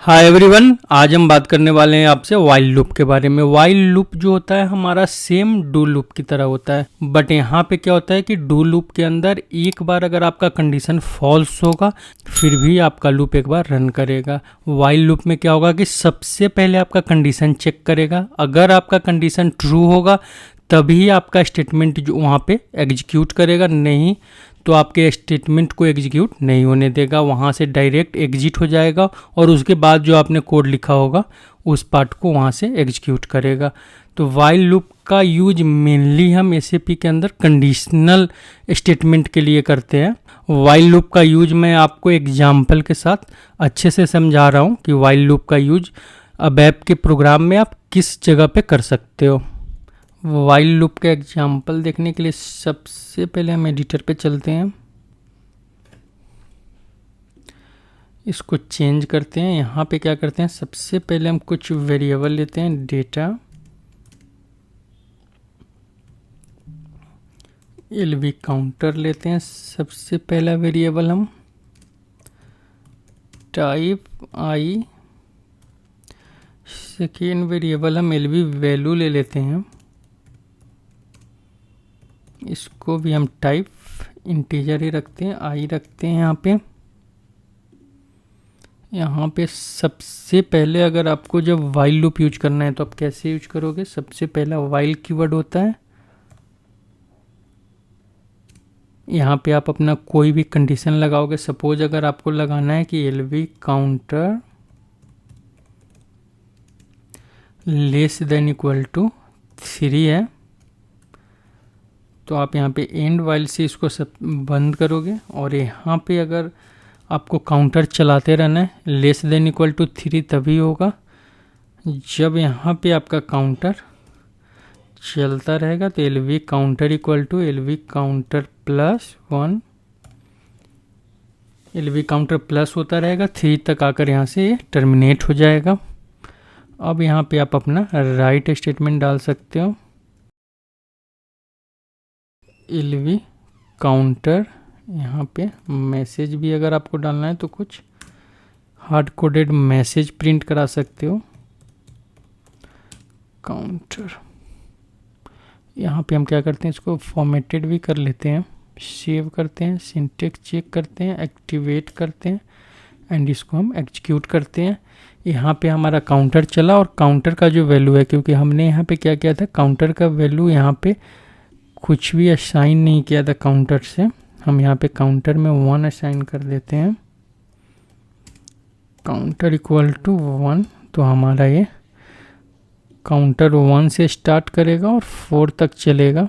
Hi everyone, आज हम बात करने वाले हैं आपसे वाइल लूप के बारे में। वाइल लूप जो होता है हमारा सेम डू लूप की तरह होता है, बट यहाँ पे क्या होता है कि डू लूप के अंदर एक बार अगर आपका कंडीशन फॉल्स होगा फिर भी आपका लूप एक बार रन करेगा। वाइल लूप में क्या होगा कि सबसे पहले आपका कंडीशन चेक करेगा, अगर आपका कंडीशन ट्रू होगा तभी आपका स्टेटमेंट जो वहाँ पे एग्जीक्यूट करेगा, नहीं तो आपके स्टेटमेंट को एग्जीक्यूट नहीं होने देगा, वहाँ से डायरेक्ट एग्जिट हो जाएगा और उसके बाद जो आपने कोड लिखा होगा उस पार्ट को वहाँ से एग्जीक्यूट करेगा। तो वाइल लूप का यूज मेनली हम एसएपी के अंदर कंडीशनल स्टेटमेंट के लिए करते हैं। वाइल लूप का यूज मैं आपको एग्जाम्पल के साथ अच्छे से समझा रहा हूँ कि वाइल लूप का यूज अब ऐप के प्रोग्राम में आप किस जगह पे कर सकते हो। वाइल लूप का एग्जाम्पल देखने के लिए सबसे पहले हम एडिटर पे चलते हैं, इसको चेंज करते हैं। यहाँ पे क्या करते हैं, सबसे पहले हम कुछ वेरिएबल लेते हैं, डेटा एलवी काउंटर लेते हैं। सबसे पहला वेरिएबल हम टाइप आई, सेकेंड वेरिएबल हम एलवी वैल्यू ले लेते हैं, इसको भी हम टाइप इंटीजर ही रखते हैं, आई रखते हैं। यहाँ पे सबसे पहले अगर आपको जब वाइल लूप यूज करना है तो आप कैसे यूज करोगे, सबसे पहला वाइल कीवर्ड होता है, यहाँ पे आप अपना कोई भी कंडीशन लगाओगे। सपोज अगर आपको लगाना है कि LV counter less than equal to 3 है, तो आप यहाँ पे एंड वाइल से इसको सब बंद करोगे और यहाँ पे अगर आपको काउंटर चलाते रहना है, लेस देन इक्वल टू 3 तभी होगा जब यहाँ पे आपका काउंटर चलता रहेगा। तो LV counter equal to LV counter plus 1, LV counter plus होता रहेगा 3 तक आकर यहाँ से ये टर्मिनेट हो जाएगा। अब यहाँ पे आप अपना राइट स्टेटमेंट डाल सकते हो, एलवी काउंटर, यहाँ पे मैसेज भी अगर आपको डालना है तो कुछ हार्ड कोडेड मैसेज प्रिंट करा सकते हो, काउंटर। यहाँ पे हम क्या करते हैं, इसको फॉर्मेटेड भी कर लेते हैं, सेव करते हैं, सिंटेक्स चेक करते हैं, एक्टिवेट करते हैं एंड इसको हम एग्जीक्यूट करते हैं। यहाँ पे हमारा काउंटर चला और काउंटर का जो वैल्यू है, क्योंकि हमने यहाँ पे क्या किया था, काउंटर का वैल्यू यहाँ पे कुछ भी असाइन नहीं किया था काउंटर से, हम यहाँ पे काउंटर में 1 असाइन कर देते हैं, काउंटर इक्वल टू 1। तो हमारा ये काउंटर 1 से स्टार्ट करेगा और 4 तक चलेगा।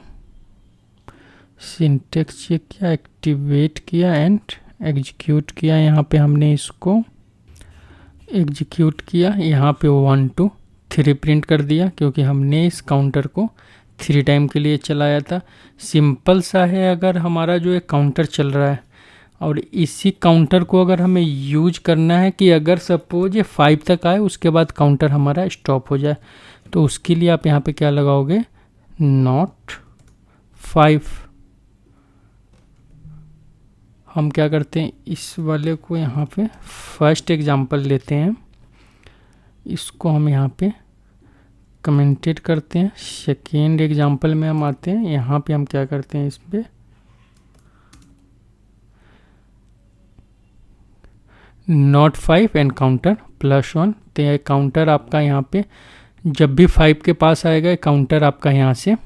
सिंटेक्स चेक किया, एक्टिवेट किया एंड एग्जीक्यूट किया। यहाँ पे हमने इसको एग्जीक्यूट किया, यहाँ पे 1 2 3 प्रिंट कर दिया क्योंकि हमने इस काउंटर को 3 टाइम के लिए चलाया था। सिंपल सा है, अगर हमारा जो है काउंटर चल रहा है और इसी काउंटर को अगर हमें यूज करना है कि अगर सपोज ये 5 तक आए उसके बाद काउंटर हमारा स्टॉप हो जाए, तो उसके लिए आप यहाँ पे क्या लगाओगे, नॉट 5। हम क्या करते हैं, इस वाले को यहाँ पे फर्स्ट एग्जांपल लेते हैं, इसको हम यहाँ पे कमेंटेड करते हैं। सेकेंड एग्जांपल में हम आते हैं, यहाँ पे हम क्या करते हैं, इस पे नॉट 5 एंड काउंटर प्लस 1। तो यह काउंटर आपका यहाँ पे जब भी 5 के पास आएगा काउंटर आपका यहाँ से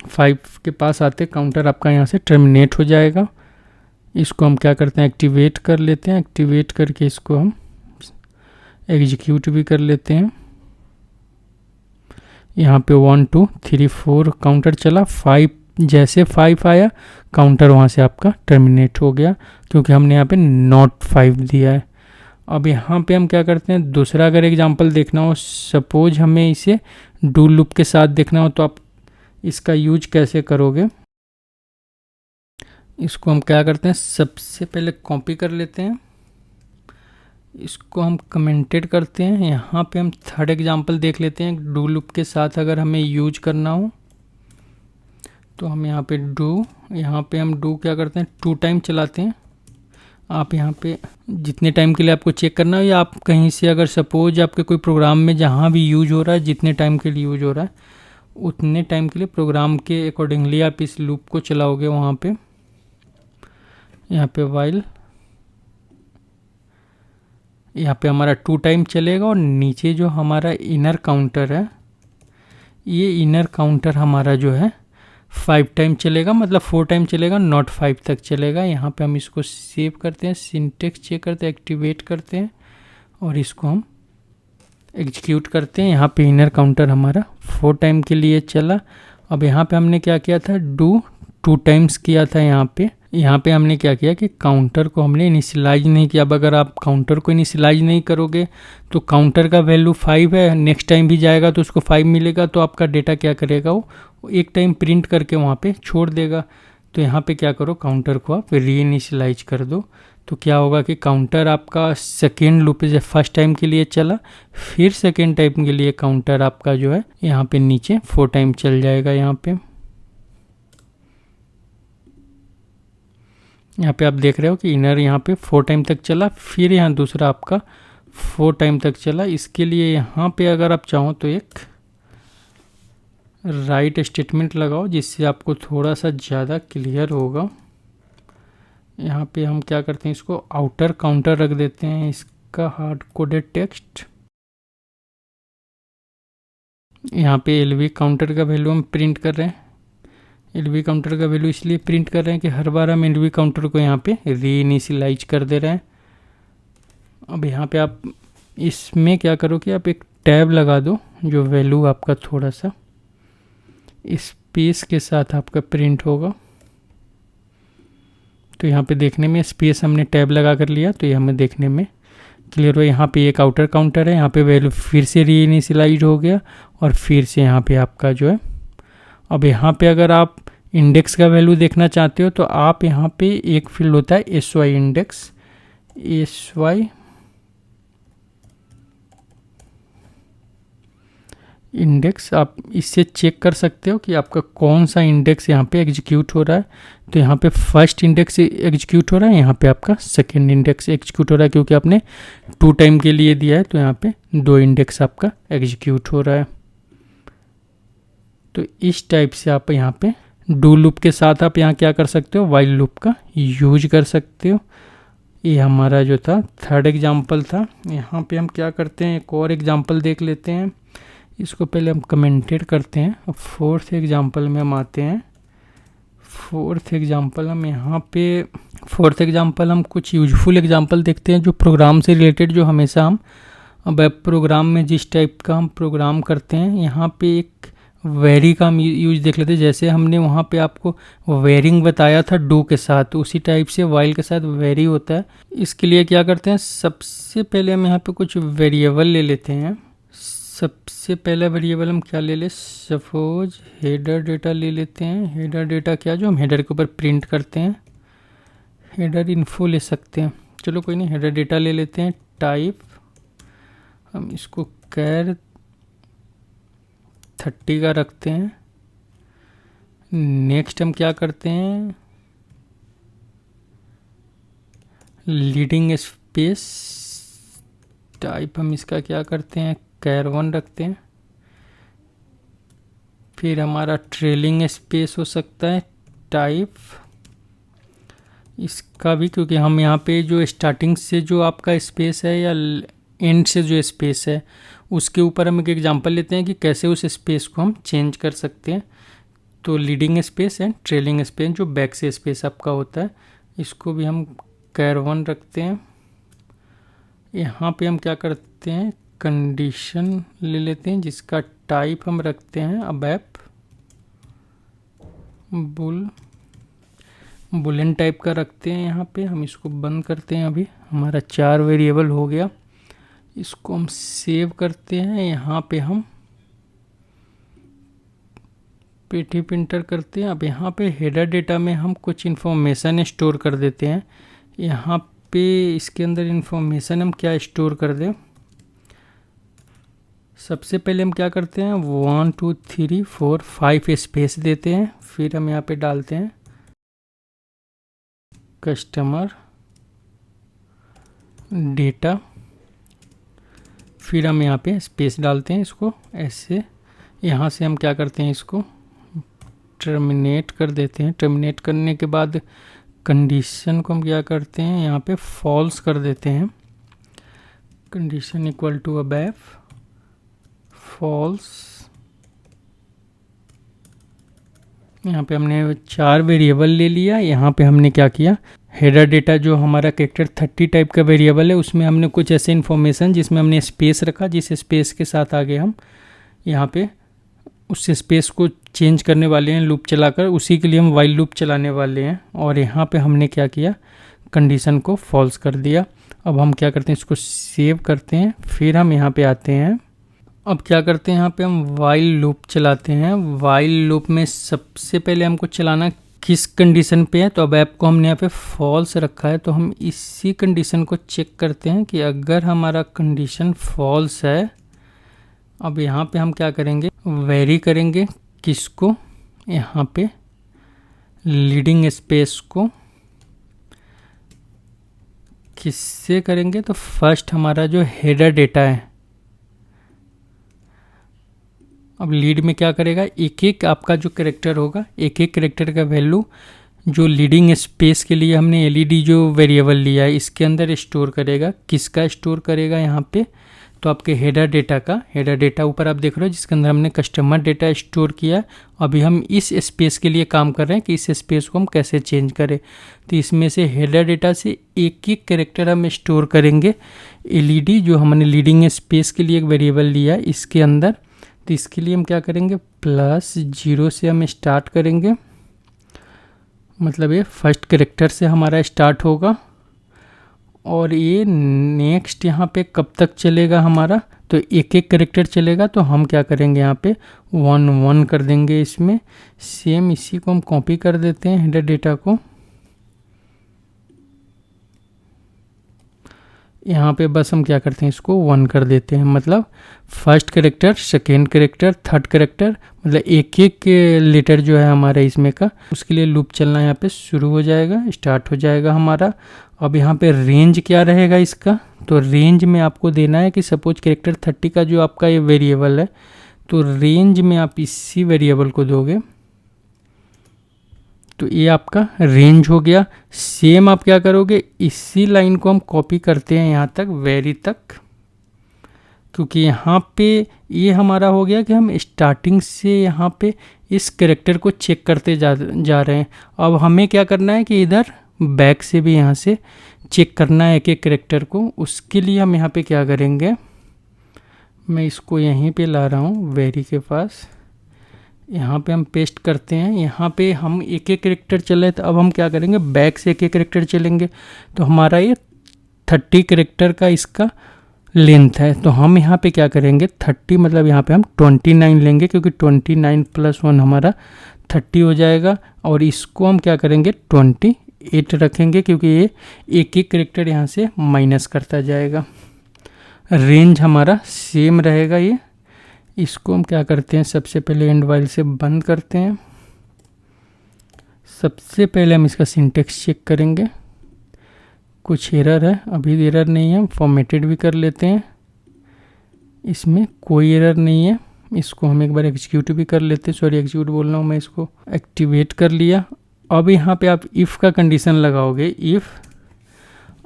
5 के पास आते काउंटर आपका यहाँ से टर्मिनेट हो जाएगा। इसको हम क्या करते हैं, एक्टिवेट कर लेते हैं, एक्टिवेट करके इसको हम एग्जीक्यूट भी कर लेते हैं। यहाँ पे 1 2 3 4 काउंटर चला, 5 जैसे 5 आया काउंटर वहाँ से आपका टर्मिनेट हो गया क्योंकि हमने यहाँ पे नॉट 5 दिया है। अब यहाँ पे हम क्या करते हैं, दूसरा अगर एग्जांपल देखना हो, सपोज हमें इसे डू लूप के साथ देखना हो तो आप इसका यूज कैसे करोगे, इसको हम क्या करते हैं, सबसे पहले कॉपी कर लेते हैं, इसको हम कमेंटेड करते हैं। यहाँ पे हम थर्ड एग्जांपल देख लेते हैं, डू लूप के साथ अगर हमें यूज करना हो तो हम यहाँ पे डू, यहाँ पे हम डू क्या करते हैं, 2 टाइम चलाते हैं। आप यहाँ पे जितने टाइम के लिए आपको चेक करना है, या आप कहीं से अगर सपोज आपके कोई प्रोग्राम में जहाँ भी यूज हो रहा है, जितने टाइम के लिए यूज हो रहा है उतने टाइम के लिए प्रोग्राम के अकॉर्डिंगली आप इस लूप को चलाओगे। वहाँ पे यहाँ पे वाइल, यहाँ पे हमारा 2 टाइम चलेगा, और नीचे जो हमारा इनर काउंटर है, ये इनर काउंटर हमारा जो है 5 टाइम चलेगा, मतलब 4 टाइम चलेगा, नॉट 5 तक चलेगा। यहाँ पे हम इसको सेव करते हैं, सिंटेक्स चेक करते हैं, एक्टिवेट करते हैं, और इसको हम एग्जीक्यूट करते हैं। यहाँ पे इनर काउंटर हमारा 4 टाइम के लिए चला। अब यहाँ पे हमने क्या किया था, डू 2 टाइम्स किया था। यहाँ पे हमने क्या किया कि काउंटर को हमने इनिशियलाइज नहीं किया। अब अगर आप काउंटर को इनिशियलाइज नहीं करोगे तो काउंटर का वैल्यू 5 है, नेक्स्ट टाइम भी जाएगा तो उसको 5 मिलेगा, तो आपका डेटा क्या करेगा, वो एक टाइम प्रिंट करके वहाँ पे छोड़ देगा। तो यहाँ पे क्या करो, काउंटर को आप री इनिशियलाइज कर दो। तो क्या होगा कि काउंटर आपका सेकेंड लूप से फर्स्ट टाइम के लिए चला, फिर सेकेंड टाइम के लिए काउंटर आपका जो है यहाँ पे नीचे 4 टाइम चल जाएगा। यहाँ पे आप देख रहे हो कि इनर यहाँ पे 4 टाइम तक चला, फिर यहाँ दूसरा आपका 4 टाइम तक चला। इसके लिए यहाँ पे अगर आप चाहो तो एक राइट स्टेटमेंट लगाओ, जिससे आपको थोड़ा सा ज़्यादा क्लियर होगा। यहाँ पे हम क्या करते हैं, इसको आउटर काउंटर रख देते हैं, इसका हार्ड कोडेड टेक्स्ट। यहाँ पे एलवी काउंटर का वैल्यू हम प्रिंट कर रहे हैं। एलवी काउंटर का वैल्यू इसलिए प्रिंट कर रहे हैं कि हर बार हम एलवी काउंटर को यहाँ पे री इनिशियलाइज कर दे रहे हैं। अब यहाँ पे आप इसमें क्या करो कि आप एक टैब लगा दो, जो वैल्यू आपका थोड़ा सा स्पेस के साथ आपका प्रिंट होगा। तो यहाँ पे देखने में स्पेस हमने टैब लगा कर लिया, तो ये हमें देखने में क्लियर हो। यहाँ पे एक आउटर काउंटर है, यहाँ पे वैल्यू फिर से री इनिशियलाइज हो गया, और फिर से यहाँ पे आपका जो है, अब यहाँ पे अगर आप इंडेक्स का वैल्यू देखना चाहते हो तो आप यहाँ पे एक फील्ड होता है SY इंडेक्स, SY इंडेक्स, आप इससे चेक कर सकते हो कि आपका कौन सा इंडेक्स यहाँ पे एग्जीक्यूट हो रहा है। तो यहाँ पे फर्स्ट इंडेक्स एग्जीक्यूट हो रहा है, यहाँ पे आपका सेकेंड इंडेक्स एग्जीक्यूट हो रहा है, क्योंकि आपने 2 टाइम के लिए दिया है, तो यहाँ पे 2 इंडेक्स आपका एग्जीक्यूट हो रहा है। तो इस टाइप से आप यहाँ पे डू लूप के साथ आप यहाँ क्या कर सकते हो, वाइल लूप का यूज कर सकते हो। ये हमारा जो था थर्ड एग्जाम्पल था। यहाँ पे हम क्या करते हैं, एक और एग्जाम्पल देख लेते हैं। इसको पहले हम कमेंटेड करते हैं। अब फोर्थ एग्जाम्पल में हम आते हैं। फोर्थ एग्जाम्पल हम कुछ यूजफुल एग्जाम्पल देखते हैं, जो प्रोग्राम से रिलेटेड, जो हमेशा हम वेब प्रोग्राम में जिस टाइप का हम प्रोग्राम करते हैं। यहाँ पे एक वेरी का हम यूज देख लेते हैं। जैसे हमने वहाँ पे आपको वेरिंग बताया था डू के साथ, उसी टाइप से वाइल के साथ वेरी होता है। इसके लिए क्या करते हैं, सबसे पहले हम यहाँ पे कुछ वेरिएबल ले लेते हैं। सबसे पहला वेरिएबल हम क्या ले ले, सपोज हेडर डेटा ले लेते हैं। हेडर डेटा क्या, जो हम हेडर के ऊपर प्रिंट करते हैं। हेडर इन्फो ले सकते हैं, चलो कोई नहीं, हेडर डेटा ले लेते हैं। टाइप हम इसको कैर 30 का रखते हैं। नेक्स्ट हम क्या करते हैं, लीडिंग स्पेस टाइप हम इसका क्या करते हैं, कैर 1 रखते हैं। फिर हमारा ट्रेलिंग स्पेस हो सकता है टाइप इसका भी, क्योंकि हम यहाँ पे जो स्टार्टिंग से जो आपका स्पेस है या एंड से जो स्पेस है, उसके ऊपर हम एक एग्जांपल लेते हैं कि कैसे उस स्पेस को हम चेंज कर सकते हैं। तो leading space and trailing space, जो बैक से स्पेस आपका होता है, इसको भी हम कैर 1 रखते हैं। यहाँ पे हम क्या करते हैं, कंडीशन ले लेते हैं, जिसका टाइप हम रखते हैं अबैप बुलियन टाइप का रखते हैं। यहाँ पे हम इसको बंद करते हैं। अभी हमारा 4 वेरिएबल हो गया। इसको हम सेव करते हैं। यहाँ पे हम पेटी प्रिंटर करते हैं। अब यहाँ पे हेडर डेटा में हम कुछ इन्फॉर्मेशन स्टोर कर देते हैं। यहाँ पे इसके अंदर इन्फॉर्मेशन हम क्या स्टोर कर दें, सबसे पहले हम क्या करते हैं, 1 2 3 4 5 स्पेस देते हैं। फिर हम यहाँ पे डालते हैं कस्टमर डेटा, फिर हम यहाँ पे स्पेस डालते हैं इसको ऐसे। यहाँ से हम क्या करते हैं, इसको टर्मिनेट कर देते हैं। टर्मिनेट करने के बाद कंडीशन को हम क्या करते हैं, यहाँ पे फॉल्स कर देते हैं। Condition equal to above false. यहाँ पे हमने 4 वेरिएबल ले लिया। यहाँ पे हमने क्या किया, हेडर डेटा जो हमारा कैरेक्टर 30 टाइप का वेरिएबल है, उसमें हमने कुछ ऐसे इन्फॉर्मेशन जिसमें हमने स्पेस रखा, जिस स्पेस के साथ आगे हम यहाँ पे उस स्पेस को चेंज करने वाले हैं लूप चलाकर, उसी के लिए हम वाइल लूप चलाने वाले हैं। और यहाँ पे हमने क्या किया, कंडीशन को फॉल्स कर दिया। अब हम क्या करते हैं, इसको सेव करते हैं। फिर हम यहाँ पे आते हैं। अब क्या करते हैं, यहाँ पे हम वाइल लूप चलाते हैं। वाइल लूप में सबसे पहले हमको चलाना किस कंडीशन पे है, तो अब ऐप को हमने यहाँ पे फॉल्स रखा है, तो हम इसी कंडीशन को चेक करते हैं कि अगर हमारा कंडीशन फॉल्स है, अब यहाँ पे हम क्या करेंगे, वेरी करेंगे किसको, यहाँ पे लीडिंग स्पेस को किससे करेंगे, तो फर्स्ट हमारा जो हेडर डेटा है, अब लीड में क्या करेगा, एक एक आपका जो कैरेक्टर होगा, एक एक कैरेक्टर का वैल्यू जो लीडिंग स्पेस के लिए हमने एलईडी जो वेरिएबल लिया है इसके अंदर स्टोर करेगा। किसका स्टोर करेगा, यहाँ पे तो आपके हेडर डेटा का। हेडर डेटा ऊपर आप देख रहे हो जिसके अंदर हमने कस्टमर डेटा स्टोर किया। अभी हम इस स्पेस के लिए काम कर रहे हैं कि इस स्पेस को हम कैसे चेंज करें। तो इसमें से हेडर डेटा से एक एक कैरेक्टर हम स्टोर करेंगे एलईडी जो हमने लीडिंग स्पेस के लिए एक वेरिएबल लिया है इसके अंदर। तो इसके लिए हम क्या करेंगे, +0 से हम स्टार्ट करेंगे, मतलब ये फर्स्ट कैरेक्टर से हमारा स्टार्ट होगा। और ये नेक्स्ट यहाँ पे कब तक चलेगा हमारा, तो एक एक कैरेक्टर चलेगा। तो हम क्या करेंगे, यहाँ पे 1 1 कर देंगे इसमें। सेम इसी को हम कॉपी कर देते हैं हेडर डेटा को। यहाँ पे बस हम क्या करते हैं, इसको 1 कर देते हैं, मतलब first character, second character, third character, मतलब एक एक लेटर जो है हमारा इसमें का, उसके लिए लूप चलना यहाँ पे शुरू हो जाएगा, स्टार्ट हो जाएगा हमारा। अब यहाँ पे रेंज क्या रहेगा इसका, तो रेंज में आपको देना है कि सपोज कैरेक्टर 30 का जो आपका ये वेरिएबल है, तो रेंज में आप इसी वेरिएबल को दोगे, तो ये आपका रेंज हो गया। सेम आप क्या करोगे, इसी लाइन को हम कॉपी करते हैं यहाँ तक, वेरी तक, क्योंकि यहाँ पे ये हमारा हो गया कि हम स्टार्टिंग से यहाँ पे इस कैरेक्टर को चेक करते जा रहे हैं। अब हमें क्या करना है कि इधर बैक से भी यहाँ से चेक करना है एक एक कैरेक्टर को। उसके लिए हम यहाँ पे क्या करेंगे, मैं इसको यहीं पे ला रहा हूँ वेरी के पास, यहाँ पे हम पेस्ट करते हैं। यहाँ पे हम एक एक कैरेक्टर चले, तो अब हम क्या करेंगे, बैक से एक एक कैरेक्टर चलेंगे। तो हमारा ये 30 कैरेक्टर का इसका लेंथ है, तो हम यहाँ पे क्या करेंगे, 30 मतलब यहाँ पे हम 29 लेंगे, क्योंकि 29 + 1 हमारा 30 हो जाएगा। और इसको हम क्या करेंगे, 28 रखेंगे, क्योंकि ये एक एक कैरेक्टर यहाँ से माइनस करता जाएगा। रेंज हमारा सेम रहेगा ये। इसको हम क्या करते हैं, सबसे पहले एंड वाइल से बंद करते हैं। सबसे पहले हम इसका सिंटेक्स चेक करेंगे, कुछ एरर है, अभी एरर नहीं है, हम फॉर्मेटेड भी कर लेते हैं, इसमें कोई एरर नहीं है। इसको हम एक बार एग्जीक्यूट भी कर लेते हैं, सॉरी एग्जीक्यूट बोल रहा हूँ मैं, इसको एक्टिवेट कर लिया। अब यहाँ पे आप इफ़ का कंडीशन लगाओगे, इफ़,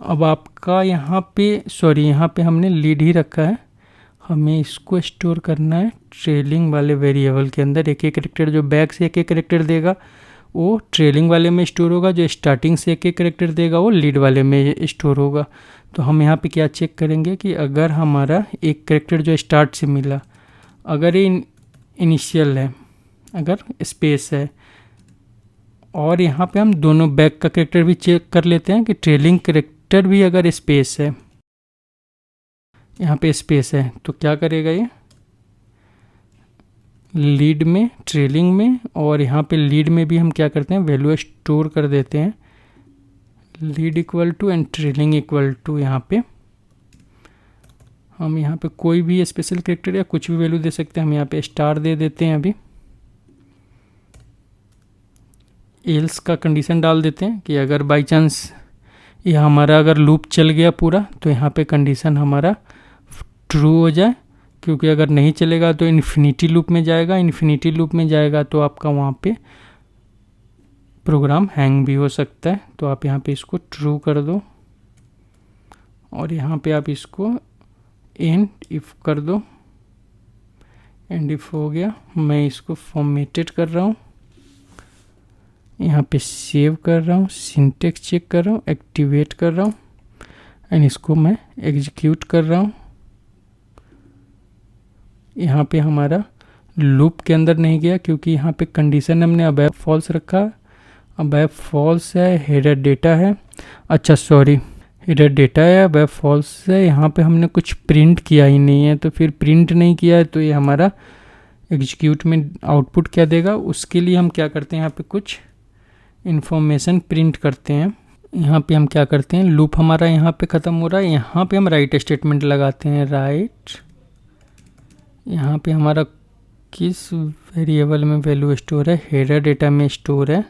अब आपका यहाँ पे सॉरी यहाँ पे हमने लीड ही रखा है, हमें इसको स्टोर करना है ट्रेलिंग वाले वेरिएबल के अंदर। एक एक कैरेक्टर जो बैक से एक एक कैरेक्टर देगा वो ट्रेलिंग वाले में स्टोर होगा, जो स्टार्टिंग से एक एक कैरेक्टर देगा वो लीड वाले में स्टोर होगा। तो हम यहाँ पे क्या चेक करेंगे कि अगर हमारा एक कैरेक्टर जो स्टार्ट से मिला, अगर ये इनिशियल है, अगर स्पेस है, और यहाँ पे हम दोनों बैक का कैरेक्टर भी चेक कर लेते हैं कि ट्रेलिंग कैरेक्टर भी अगर स्पेस है, यहाँ पे स्पेस है, तो क्या करेगा ये लीड में, ट्रेलिंग में, और यहाँ पे लीड में भी हम क्या करते हैं, वैल्यू स्टोर कर देते हैं, lead equal to and trailing equal to. यहाँ पे हम यहाँ पे कोई भी स्पेशल कैरेक्टर या कुछ भी वैल्यू दे सकते हैं। हम यहाँ पे स्टार दे देते हैं, अभी एल्स का कंडीशन डाल देते हैं कि अगर बाई चांस यह हमारा अगर लूप चल गया पूरा तो यहाँ पे कंडीशन हमारा ट्रू हो जाए, क्योंकि अगर नहीं चलेगा तो इन्फिनिटी लूप में जाएगा, इन्फिनिटी लूप में जाएगा तो आपका वहाँ पे प्रोग्राम हैंग भी हो सकता है। तो आप यहाँ पे इसको ट्रू कर दो और यहाँ पे आप इसको एंड इफ कर दो। एंड इफ हो गया, मैं इसको फॉर्मेटेड कर रहा हूँ, यहाँ पे सेव कर रहा हूँ, सिंटेक्स चेक कर रहा हूँ, एक्टिवेट कर रहा हूँ एंड इसको मैं एग्जीक्यूट कर रहा हूँ। यहाँ पे हमारा लूप के अंदर नहीं गया क्योंकि यहाँ पे कंडीशन हमने अबैव फॉल्स रखा, अबैव फॉल्स है, हेडर डेटा है, अच्छा सॉरी हेडर डेटा है, अबैव फॉल्स है, यहाँ पे हमने कुछ प्रिंट किया ही नहीं है। तो फिर प्रिंट नहीं किया है तो ये हमारा एग्जीक्यूट में आउटपुट क्या देगा, उसके लिए हम क्या करते हैं, यहाँ पे कुछ इन्फॉर्मेशन प्रिंट करते हैं। यहाँ पे हम क्या करते हैं, लूप हमारा यहाँ पे ख़त्म हो रहा है, यहाँ पे हम राइट स्टेटमेंट लगाते हैं, राइट। यहाँ पे हमारा किस वेरिएबल में वैल्यू स्टोर है, हेडर डेटा में स्टोर है।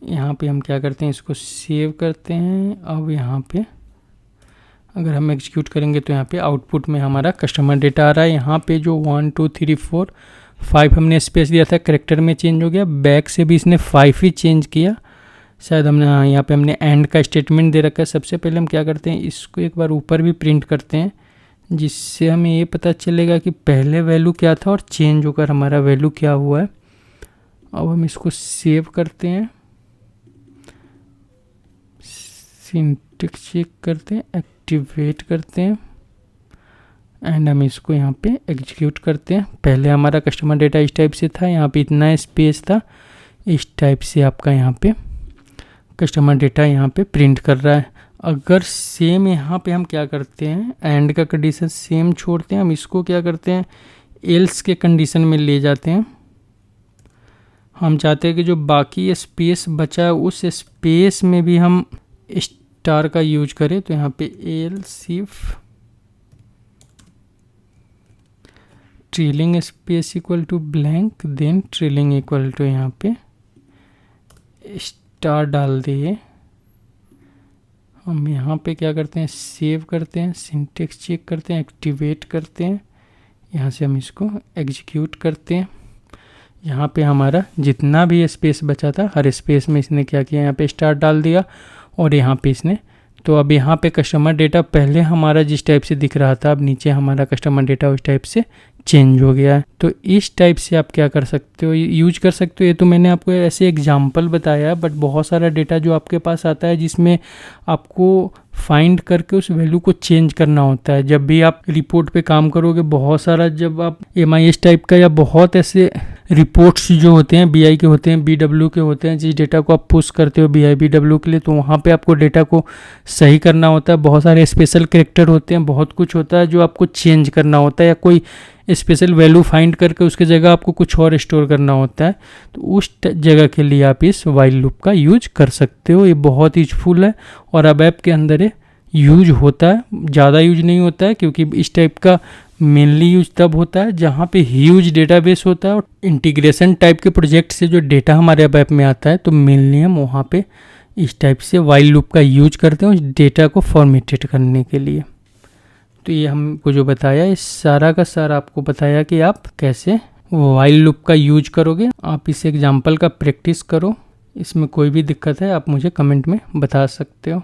यहाँ पे हम क्या करते हैं, इसको सेव करते हैं। अब यहाँ पे अगर हम एग्जीक्यूट करेंगे तो यहाँ पे आउटपुट में हमारा कस्टमर डेटा आ रहा है। यहाँ पे जो 1 2 3 4 5 हमने स्पेस दिया था, करेक्टर में चेंज हो गया, बैक से भी इसने 5 ही चेंज किया शायद हमने। हाँ, यहाँ पे हमने एंड का स्टेटमेंट दे रखा है। सबसे पहले हम क्या करते हैं, इसको एक बार ऊपर भी प्रिंट करते हैं, जिससे हमें ये पता चलेगा कि पहले वैल्यू क्या था और चेंज होकर हमारा वैल्यू क्या हुआ है। अब हम इसको सेव करते हैं, सिंटेक्स चेक करते हैं, एक्टिवेट करते हैं एंड हम इसको यहाँ पे एग्जीक्यूट करते हैं। पहले हमारा कस्टमर डेटा इस टाइप से था, यहाँ पे इतना स्पेस था, इस टाइप से आपका यहाँ पे कस्टमर डेटा यहाँ पे प्रिंट कर रहा है। अगर सेम यहाँ पे हम क्या करते हैं, एंड का कंडीशन सेम छोड़ते हैं, हम इसको क्या करते हैं, एल्स के कंडीशन में ले जाते हैं। हम चाहते हैं कि जो बाकी स्पेस बचा है उस स्पेस में भी हम स्टार का यूज करें। तो यहाँ पे else if trailing space equal to blank, then trailing equal to यहाँ पे स्टार डाल दिए। हम यहाँ पे क्या करते हैं, सेव करते हैं, सिंटेक्स चेक करते हैं, एक्टिवेट करते हैं, यहाँ से हम इसको एग्जीक्यूट करते हैं। यहाँ पे हमारा जितना भी स्पेस बचा था हर स्पेस में इसने क्या किया, यहाँ पे स्टार डाल दिया और यहाँ पे इसने, तो अब यहाँ पे कस्टमर डेटा पहले हमारा जिस टाइप से दिख रहा था, अब नीचे हमारा कस्टमर डेटा उस टाइप से चेंज हो गया है। तो इस टाइप से आप क्या कर सकते हो, यूज कर सकते हो। ये तो मैंने आपको ऐसे एग्जांपल बताया, बट बहुत सारा डेटा जो आपके पास आता है जिसमें आपको फाइंड करके उस वैल्यू को चेंज करना होता है। जब भी आप रिपोर्ट पे काम करोगे, बहुत सारा जब आप MIS टाइप का या बहुत ऐसे रिपोर्ट्स जो होते हैं BI के होते हैं, BW के होते हैं, जिस डेटा को आप पुश करते हो BI BW के लिए, तो वहाँ पे आपको डेटा को सही करना होता है। बहुत सारे स्पेशल कैरेक्टर होते हैं, बहुत कुछ होता है जो आपको चेंज करना होता है, या कोई स्पेशल वैल्यू फाइंड करके उसके जगह आपको कुछ और स्टोर करना होता है। तो उस जगह के लिए आप इस वाइल लूप का यूज कर सकते हो। ये बहुत यूजफुल है और अब ऐप के अंदर ये यूज होता है, ज़्यादा यूज नहीं होता है, क्योंकि इस टाइप का मेनली यूज तब होता है जहाँ पे ह्यूज डेटाबेस होता है और इंटीग्रेशन टाइप के प्रोजेक्ट से जो डेटा हमारे अब ऐप में आता है, तो मेनली हम वहाँ पे इस टाइप से वाइल लूप का यूज करते हैं उस डेटा को फॉर्मेटेड करने के लिए। तो ये हमको जो बताया, इस सारा का सारा आपको बताया कि आप कैसे वाइल लूप का यूज करोगे। आप इस एग्जाम्पल का प्रैक्टिस करो, इसमें कोई भी दिक्कत है आप मुझे कमेंट में बता सकते हो।